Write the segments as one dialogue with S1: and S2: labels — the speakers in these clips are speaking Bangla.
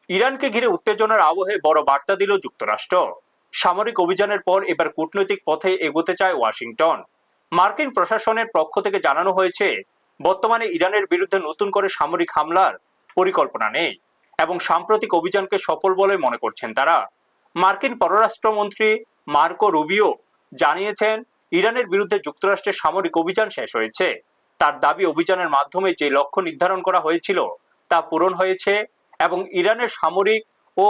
S1: ইরানকে ঘিরে উত্তেজনার আবহে বড় বার্তা দিল যুক্তরাষ্ট্র। সামরিক অভিযানের পর এবার কূটনৈতিক পথে এগোতে চায় ওয়াশিংটন। মার্কিন প্রশাসনের পক্ষ থেকে জানানো হয়েছে, বর্তমানে ইরানের বিরুদ্ধে নতুন করে সামরিক হামলার পরিকল্পনা নেই এবং সাম্প্রতিক অভিযানকে সফল বলে মনে করছেন তারা। মার্কিন পররাষ্ট্রমন্ত্রী মার্কো রুবিও জানিয়েছেন, ইরানের বিরুদ্ধে যুক্তরাষ্ট্রের সামরিক অভিযান শেষ হয়েছে। তার দাবি, অভিযানের মাধ্যমে যে লক্ষ্য নির্ধারণ করা হয়েছিল তা পূরণ হয়েছে এবং ইরানের সামরিক ও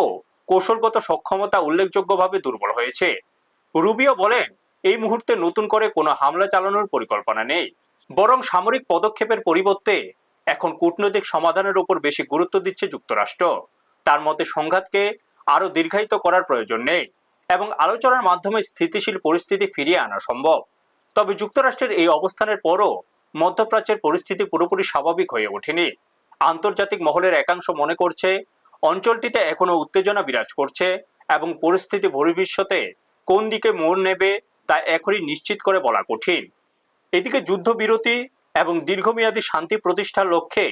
S1: কৌশলগত সক্ষমতা উল্লেখযোগ্যভাবে দুর্বল হয়েছে। রুবিও বলেন, এই মুহূর্তে নতুন করে কোনো হামলা চালানোর পরিকল্পনা নেই, বরং সামরিক পদক্ষেপের পরিবর্তে এখন কূটনৈতিক সমাধানের উপর বেশি গুরুত্ব দিচ্ছে যুক্তরাষ্ট্র। তার মতে, সংঘাতকে আরো দীর্ঘায়িত করার প্রয়োজন নেই এবং আলোচনার মাধ্যমে স্থিতিশীল পরিস্থিতি ফিরিয়ে আনা সম্ভব। তবে যুক্তরাষ্ট্রের এই অবস্থানের পরও মধ্যপ্রাচ্যের পরিস্থিতি পুরোপুরি স্বাভাবিক হয়ে ওঠেনি। আন্তর্জাতিক মহলের একাংশ মনে করছে, অঞ্চলটিতে এখনো উত্তেজনা বিরাজ করছে এবং পরিস্থিতি ভবিষ্যতে কোন দিকে মোড় নেবে তা এখনই নিশ্চিত করে বলা কঠিন। এদিকে যুদ্ধবিরতি এবং দীর্ঘমেয়াদী শান্তি প্রতিষ্ঠার লক্ষ্যে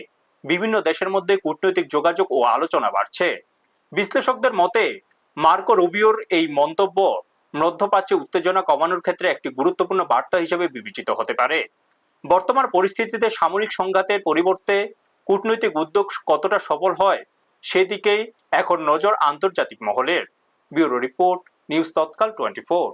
S1: বিভিন্ন দেশের মধ্যে কূটনৈতিক যোগাযোগ ও আলোচনা বাড়ছে। বিশ্লেষকদের মতে, মার্কো রুবিওর এই মন্তব্য মধ্যপ্রাচ্যে উত্তেজনা কমানোর ক্ষেত্রে একটি গুরুত্বপূর্ণ বার্তা হিসেবে বিবেচিত হতে পারে। বর্তমান পরিস্থিতিতে সামরিক সংঘাতের পরিবর্তে কূটনৈতিক উদ্যোগ কতটা সফল হয় সেদিকেই এখন নজর আন্তর্জাতিক মহলের। ব্যুরো রিপোর্ট, নিউজ তৎকাল 24।